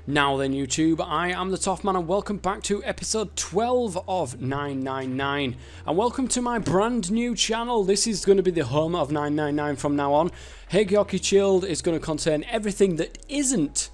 Now then YouTube, I am the Toffman and welcome back to episode 12 of 999 and welcome to my brand new channel. This is going to be the home of 999 from now on. Heikki Chilled is going to contain everything that isn't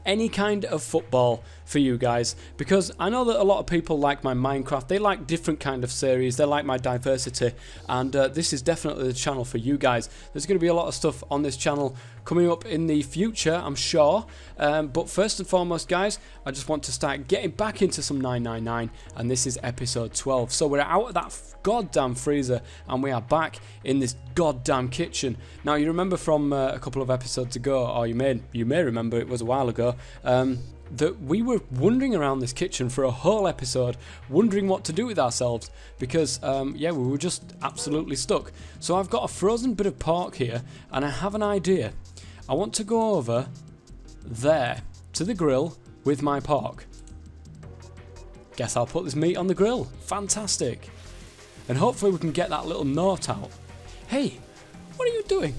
any kind of football for you guys, because I know that a lot of people like my Minecraft, they like different kind of series, they like my diversity, and this is definitely the channel for you guys. There's going to be a lot of stuff on this channel coming up in the future, I'm sure, but first and foremost guys, I just want to start getting back into some 999, and this is episode 12, so we're out of that goddamn freezer and we are back in this goddamn kitchen. Now you remember from a couple of episodes ago, or you may remember, it was a while ago, that we were wandering around this kitchen for a whole episode, wondering what to do with ourselves, because yeah, we were just absolutely stuck. So I've got a frozen bit of pork here, and I have an idea. I want to go over there to the grill with my pork. Guess I'll put this meat on the grill. Fantastic. And hopefully we can get that little note out. Hey, what are you doing?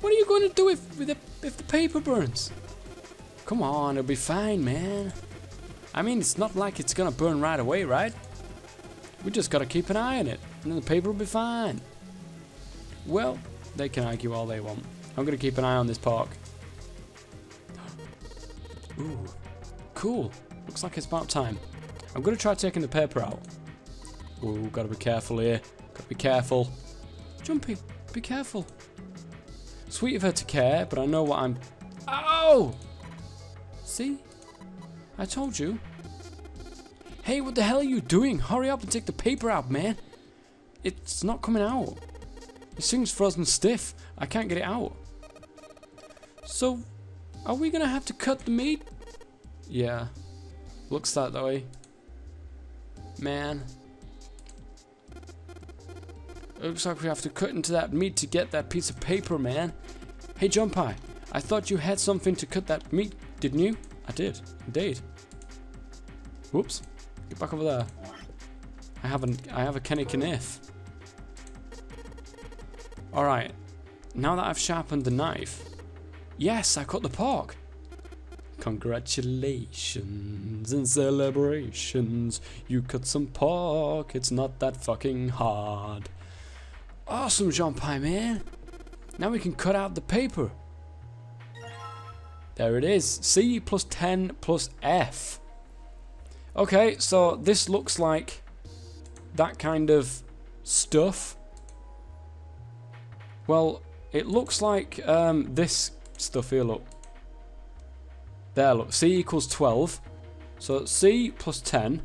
What are you going to do if the paper burns? Come on, it'll be fine, man. I mean, it's not like it's gonna burn right away, right? We just gotta keep an eye on it, and then the paper will be fine. Well, they can argue all they want. I'm gonna keep an eye on this pork. Ooh, cool. Looks like it's about time. I'm gonna try taking the paper out. Ooh, gotta be careful here. Gotta be careful. Jumpy, be careful. Sweet of her to care, but I know what I'm... Ow! See? I told you. Hey, what the hell are you doing? Hurry up and take the paper out, man. It's not coming out. This thing's frozen stiff. I can't get it out. So, are we gonna have to cut the meat? Yeah. Looks that way. Man. It looks like we have to cut into that meat to get that piece of paper, man. Hey, Junpei, I thought you had something to cut that meat, didn't you? I did, indeed. Whoops. Get back over there. I have a Kenny Kniff. Alright. Now that I've sharpened the knife. Yes, I cut the pork. Congratulations and celebrations. You cut some pork. It's not that fucking hard. Awesome, Junpei, man. Now we can cut out the paper. There it is. C plus 10 plus F. Okay, so this looks like that kind of stuff. Well, it looks like this stuff here, look. There, look. C equals 12. So C plus 10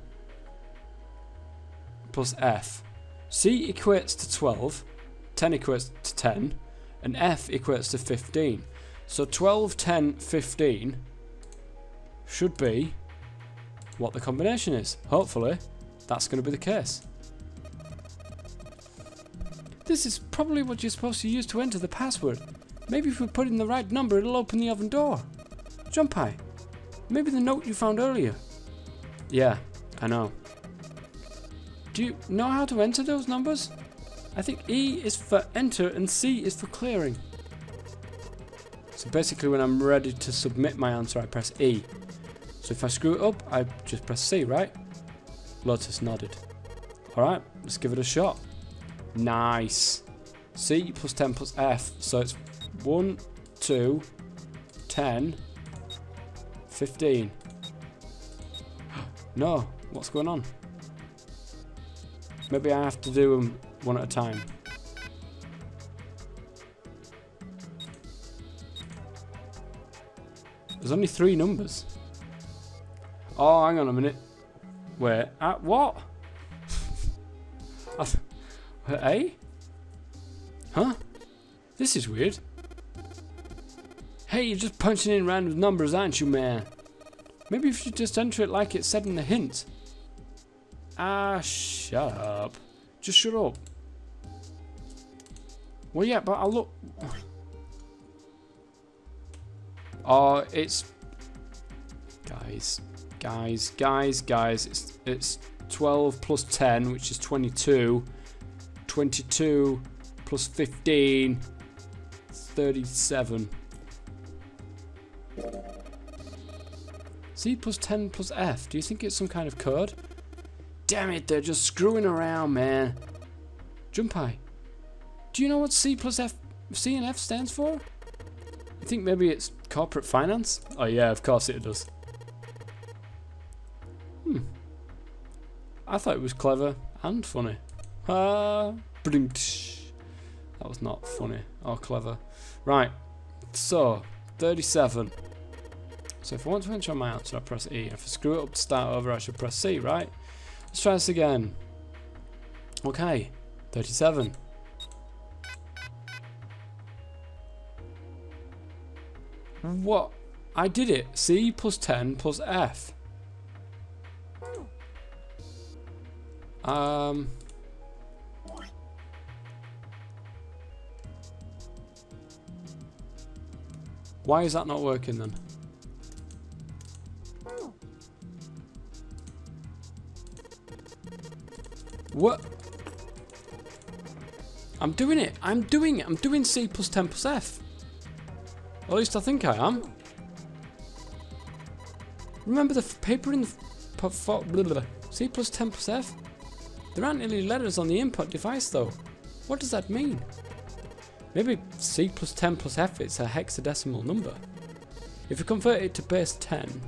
plus F. C equates to 12. 10 equates to 10. And F equates to 15. So 12, 10, 15 should be what the combination is. Hopefully, that's going to be the case. This is probably what you're supposed to use to enter the password. Maybe if we put in the right number, it'll open the oven door. Junpei, maybe the note you found earlier. Yeah, I know. Do you know how to enter those numbers? I think E is for enter and C is for clearing. So basically when I'm ready to submit my answer, I press E. So if I screw it up, I just press C, right? Lotus nodded. Alright, let's give it a shot. Nice. C plus 10 plus F. So it's 1, 2, 10, 15. No, what's going on? Maybe I have to do them one at a time. There's only 3 numbers. Oh, hang on a minute. Wait, what? A? Huh? This is weird. Hey, you're just punching in random numbers, aren't you, man? Maybe if you just enter it like it said in the hint. Ah, shut up. Just shut up. Well, yeah, but I'll look... Oh, it's... Guys. It's 12 plus 10, which is 22. 22 plus 15, 37. C plus 10 plus F. Do you think it's some kind of code? Damn it, they're just screwing around, man. Junpei, do you know what C plus F, C and F stands for? You think maybe it's corporate finance? Oh yeah, of course it does. I thought it was clever and funny. That was not funny or clever. Right, so 37. So if I want to enter my answer, I press E. If I screw it up to start over, I should press C, right? Let's try this again. Okay, 37. What? I did it. C plus 10 plus F. Why is that not working then? What? I'm doing it. I'm doing it. I'm doing C plus 10 plus F. At least I think I am. Remember the paper in the C plus 10 plus F? There aren't any letters on the input device though. What does that mean? Maybe C plus 10 plus F is a hexadecimal number. If you convert it to base 10.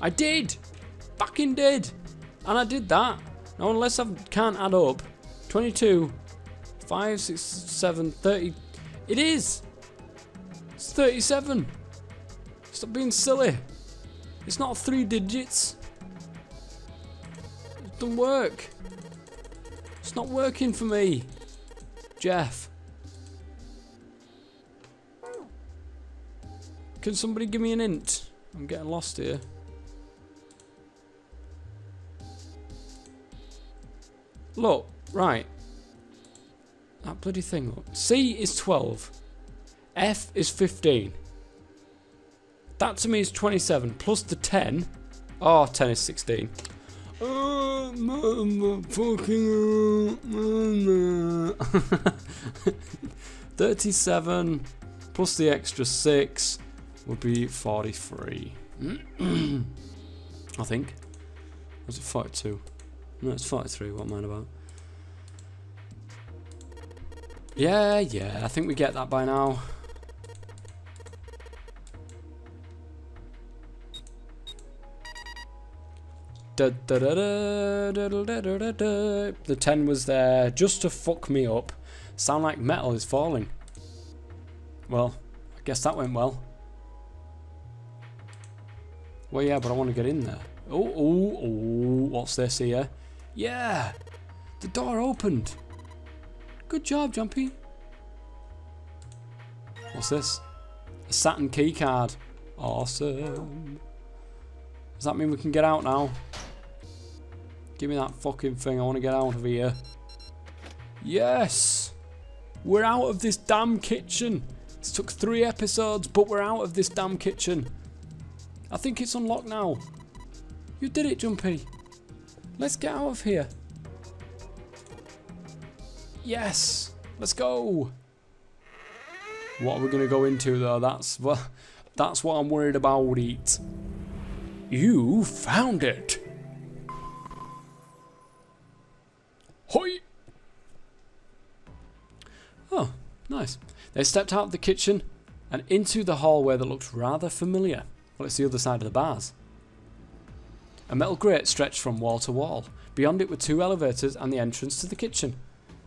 I did! Fucking did! And I did that. Now unless I can't add up. 22, 5, 6, 7, 30. It is! It's 37. Stop being silly. It's not 3 digits. It doesn't work. It's not working for me. Jeff. Can somebody give me an hint? I'm getting lost here. Look, right. That bloody thing, look. C is 12. F is 15. That to me is 27. Plus the 10. Oh, 10 is 16. Fucking 37 plus the extra 6 would be 43. I think. Was it 42? No, it's 43. What am I about? Yeah, I think we get that by now. The 10 was there just to fuck me up. Sound like metal is falling. Well, I guess that went well. Well, yeah, but I want to get in there. Oh, what's this here? Yeah, the door opened. Good job, Jumpy. What's this? A Saturn key card. Awesome. Does that mean we can get out now? Give me that fucking thing. I want to get out of here. Yes! We're out of this damn kitchen. It took 3 episodes, but we're out of this damn kitchen. I think it's unlocked now. You did it, Jumpy. Let's get out of here. Yes! Let's go! What are we going to go into, though? That's what I'm worried about, Eat. You found it! Hoi! Oh, nice. They stepped out of the kitchen and into the hallway that looked rather familiar. Well, it's the other side of the bars. A metal grate stretched from wall to wall. Beyond it were 2 elevators and the entrance to the kitchen.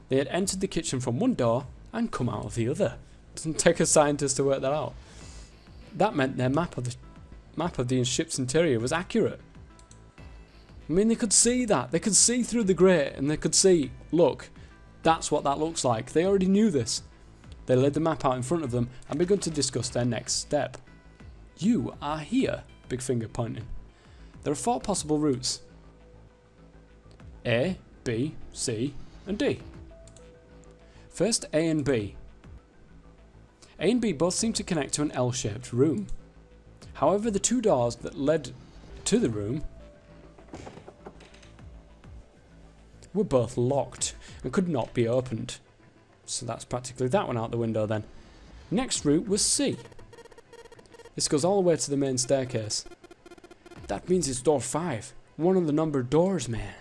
They had entered the kitchen from one door and come out of the other. Doesn't take a scientist to work that out. That meant their map of the ship's interior was accurate. I mean, they could see that. They could see through the grate and they could see, look, that's what that looks like. They already knew this. They laid the map out in front of them and began to discuss their next step. You are here, big finger pointing. There are 4 possible routes. A, B, C, and D. First, A and B. A and B both seem to connect to an L-shaped room. However, the 2 doors that led to the room were both locked and could not be opened. So that's practically that one out the window then. Next route was C. This goes all the way to the main staircase. That means it's door 5. One of the numbered doors, man.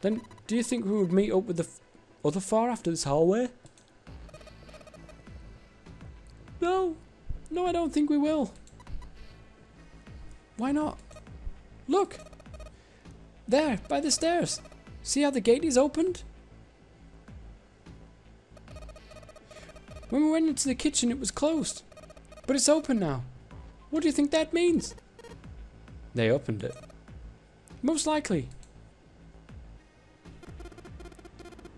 Then, do you think we would meet up with the other 4 after this hallway? No. No, I don't think we will. Why not? Look. There, by the stairs. See how the gate is opened? When we went into the kitchen, it was closed. But it's open now. What do you think that means? They opened it. Most likely.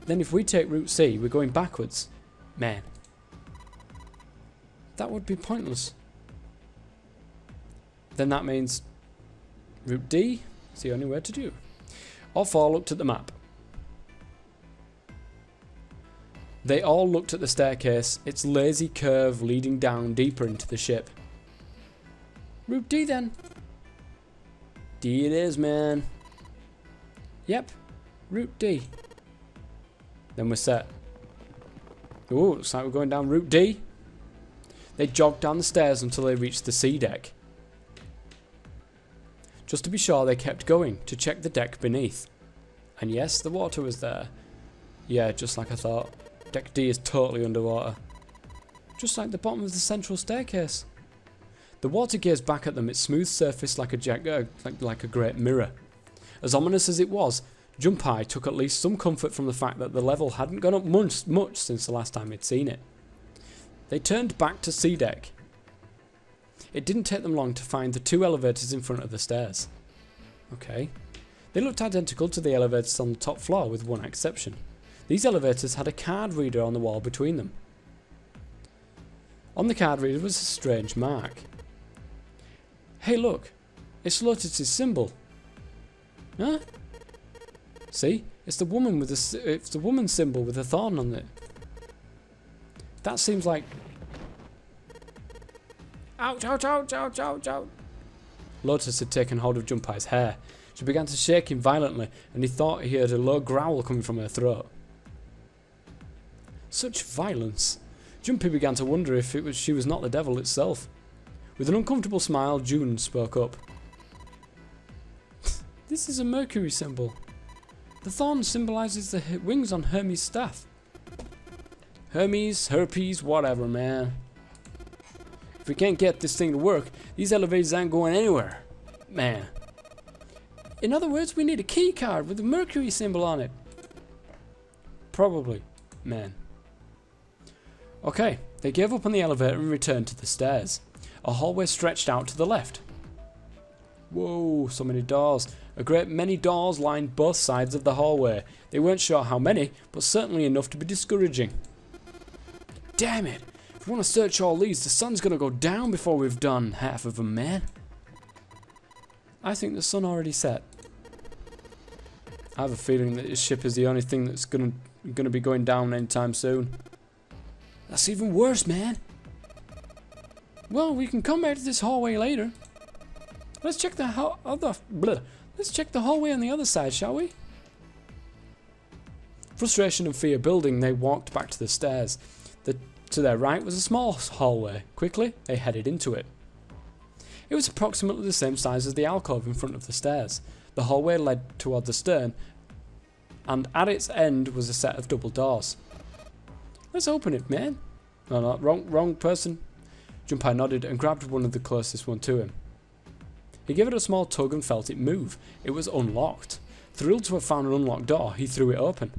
Then if we take Route C, we're going backwards. Man. That would be pointless. Then that means Route D is the only way to do. All 4 looked at the map. They all looked at the staircase, its lazy curve leading down deeper into the ship. Route D then. D it is, man. Yep, Route D. Then we're set. Ooh, looks like we're going down Route D. They jogged down the stairs until they reached the C deck. Just to be sure, they kept going to check the deck beneath. And yes, the water was there. Yeah, just like I thought. Deck D is totally underwater. Just like the bottom of the central staircase. The water gazed back at them, its smooth surface like a great mirror. As ominous as it was, Junpei took at least some comfort from the fact that the level hadn't gone up much since the last time he'd seen it. They turned back to C deck. It didn't take them long to find the 2 elevators in front of the stairs. Okay. They looked identical to the elevators on the top floor with one exception. These elevators had a card reader on the wall between them. On the card reader was a strange mark. Hey look, it's Lotus's symbol. Huh? See? It's the woman's symbol with a thorn on it. That seems like... Ouch, ouch, ouch, ouch, ouch, ouch. Lotus had taken hold of Junpei's hair. She began to shake him violently, and he thought he heard a low growl coming from her throat. Such violence. Junpei began to wonder if she was not the devil itself. With an uncomfortable smile, June spoke up. This is a Mercury symbol. The thorn symbolizes the wings on Hermes' staff. Herpes, whatever, man. If we can't get this thing to work, these elevators aren't going anywhere. Man. In other words, we need a key card with the Mercury symbol on it. Probably, man. Okay, they gave up on the elevator and returned to the stairs. A hallway stretched out to the left. Whoa, so many doors. A great many doors lined both sides of the hallway. They weren't sure how many, but certainly enough to be discouraging. Damn it! If we want to search all these, the sun's going to go down before we've done half of them, man. I think the sun already set. I have a feeling that this ship is the only thing that's going to be going down anytime soon. That's even worse, man. Well, we can come back to this hallway later. Let's check the Let's check the hallway on the other side, shall we? Frustration and fear building, they walked back to the stairs. To their right was a small hallway. Quickly, they headed into it. It was approximately the same size as the alcove in front of the stairs. The hallway led toward the stern, and at its end was a set of double doors. Let's open it, man. No, wrong person. Junpei nodded and grabbed one of the closest one to him. He gave it a small tug and felt it move. It was unlocked. Thrilled to have found an unlocked door, he threw it open.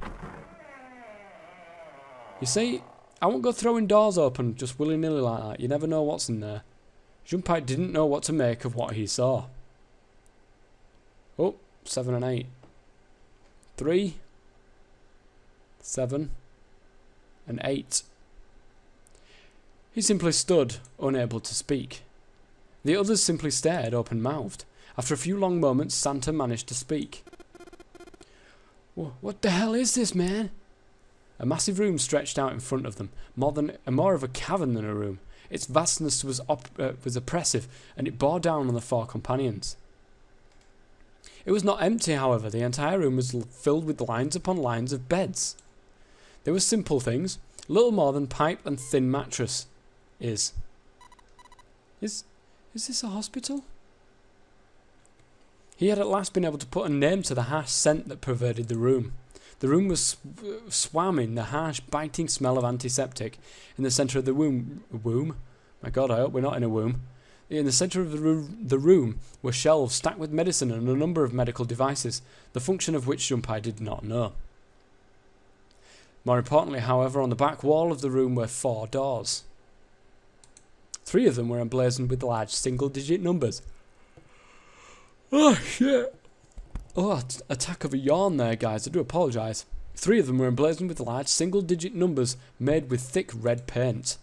You see, I won't go throwing doors open just willy-nilly like that. You never know what's in there. Junpei didn't know what to make of what he saw. Oh, 7 and 8. 3, 7, and 8. He simply stood, unable to speak. The others simply stared, open-mouthed. After a few long moments, Santa managed to speak. What the hell is this, man? A massive room stretched out in front of them, more of a cavern than a room. Its vastness was oppressive, and it bore down on the 4 companions. It was not empty, however. The entire room was filled with lines upon lines of beds. They were simple things, little more than pipe and thin mattress. Is Is this a hospital? He had at last been able to put a name to the harsh scent that pervaded the room. The room was swarming the harsh, biting smell of antiseptic. In the centre of the womb? My God, I hope we're not in a womb. In the centre of the room were shelves stacked with medicine and a number of medical devices, the function of which Junpei did not know. More importantly, however, on the back wall of the room were 4 doors. 3 of them were emblazoned with large single-digit numbers. Oh, shit. Oh, attack of a yawn there, guys. I do apologise. 3 of them were emblazoned with large single-digit numbers made with thick red paint.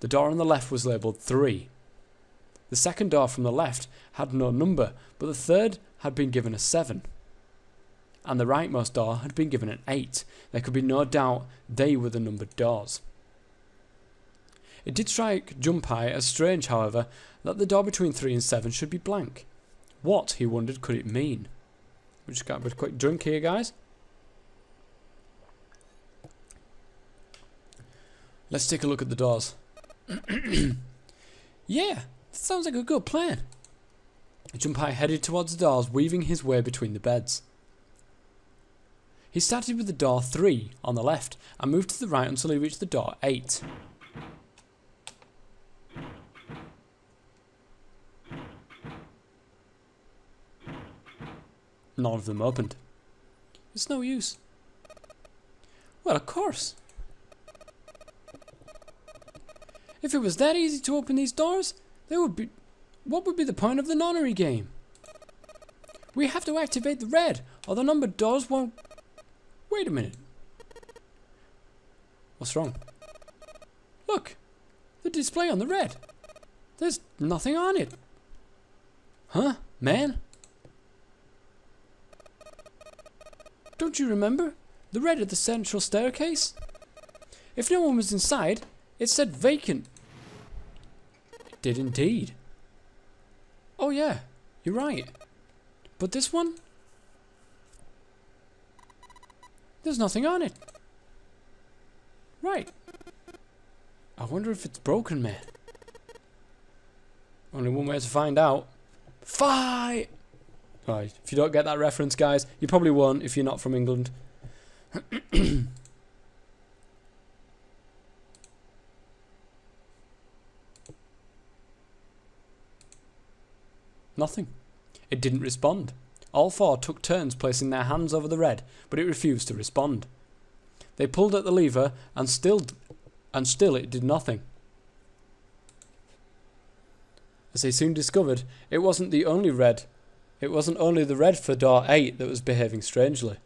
The door on the left was labelled 3. The second door from the left had no number, but the third had been given a 7. And the rightmost door had been given an 8. There could be no doubt they were the numbered doors. It did strike Junpei as strange, however, that the door between 3 and 7 should be blank. What, he wondered, could it mean? We just got a bit quick drink here, guys. Let's take a look at the doors. Yeah, that sounds like a good plan. Junpei headed towards the doors, weaving his way between the beds. He started with the door 3 on the left and moved to the right until he reached the door 8. None of them opened. It's no use. Well, of course. If it was that easy to open these doors, what would be the point of the nonary game? We have to activate the red, or the numbered doors won't... Wait a minute. What's wrong? Look, the display on the red. There's nothing on it. Huh, man? Don't you remember? The red at the central staircase? If no one was inside, it said vacant. It did indeed. Oh yeah, you're right. But this one? There's nothing on it. Right. I wonder if it's broken, man. Only one way to find out. Fight! Right, if you don't get that reference, guys, you probably won't if you're not from England. Nothing. It didn't respond. All 4 took turns placing their hands over the red, but it refused to respond. They pulled at the lever, and still it did nothing. As they soon discovered, it wasn't only the red for door 8 that was behaving strangely.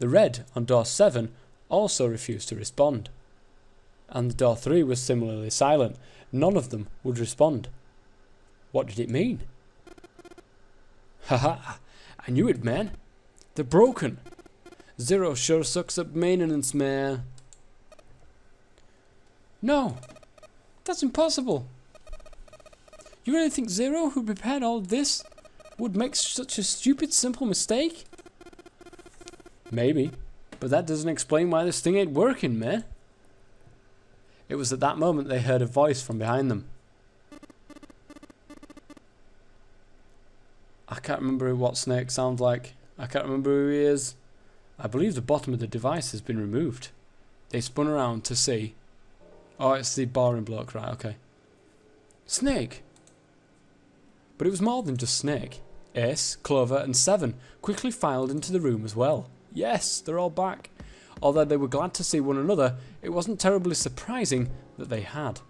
The red on door 7 also refused to respond. And door 3 was similarly silent. None of them would respond. What did it mean? Haha, I knew it, man. They're broken. Zero sure sucks up maintenance, man. No, that's impossible. You really think Zero, who prepared all this, would make such a stupid, simple mistake? Maybe, but that doesn't explain why this thing ain't working, man. It was at that moment they heard a voice from behind them. I can't remember what Snake sounds like. I can't remember who he is. I believe the bottom of the device has been removed. They spun around to see. Oh, it's the boring bloke, right, okay. Snake! But it was more than just Snake. Ace, Clover and Seven quickly filed into the room as well. Yes, they're all back. Although they were glad to see one another, it wasn't terribly surprising that they had.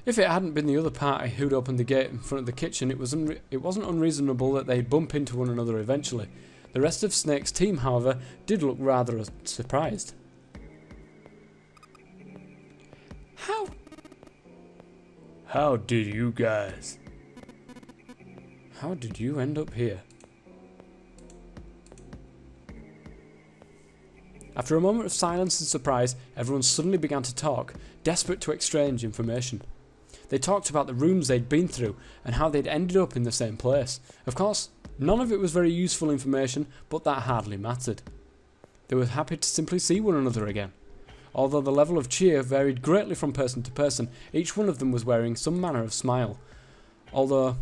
If it hadn't been the other party who'd opened the gate in front of the kitchen, it wasn't unreasonable that they'd bump into one another eventually. The rest of Snake's team, however, did look rather surprised. How did you guys? How did you end up here? After a moment of silence and surprise, everyone suddenly began to talk, desperate to exchange information. They talked about the rooms they'd been through and how they'd ended up in the same place. Of course, none of it was very useful information, but that hardly mattered. They were happy to simply see one another again. Although the level of cheer varied greatly from person to person, each one of them was wearing some manner of smile. Although,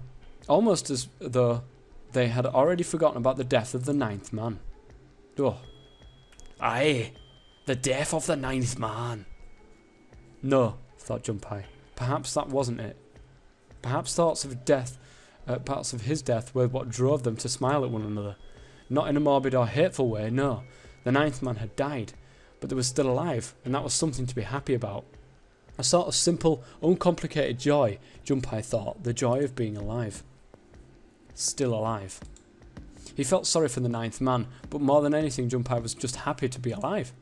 almost as though they had already forgotten about the death of the 9th man. Oh. Aye, the death of the 9th man. No, thought Junpei. Perhaps that wasn't it. Perhaps thoughts of death, parts of his death were what drove them to smile at one another. Not in a morbid or hateful way, no. The 9th man had died, but they were still alive, and that was something to be happy about. A sort of simple, uncomplicated joy, Junpei thought, the joy of being alive. Still alive. He felt sorry for the 9th man, but more than anything, Junpei was just happy to be alive.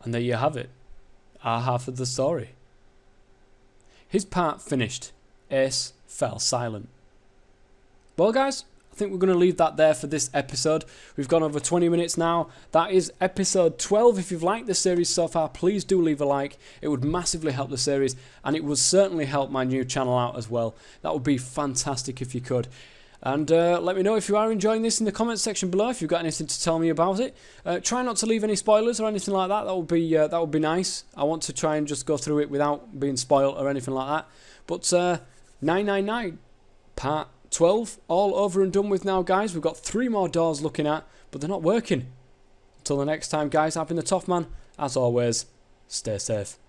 And there you have it, our half of the story. His part finished. Ace fell silent. Well guys, I think we're going to leave that there for this episode. We've gone over 20 minutes now. That is episode 12. If you've liked the series so far, please do leave a like. It would massively help the series, and it would certainly help my new channel out as well. That would be fantastic if you could. And let me know if you are enjoying this in the comments section below, if you've got anything to tell me about it. Try not to leave any spoilers or anything like that. That would be nice. I want to try and just go through it without being spoiled or anything like that. But 999 part 12 all over and done with now, guys. We've got 3 more doors looking at, but they're not working. Until the next time, guys, I've been the Toff Man. As always, stay safe.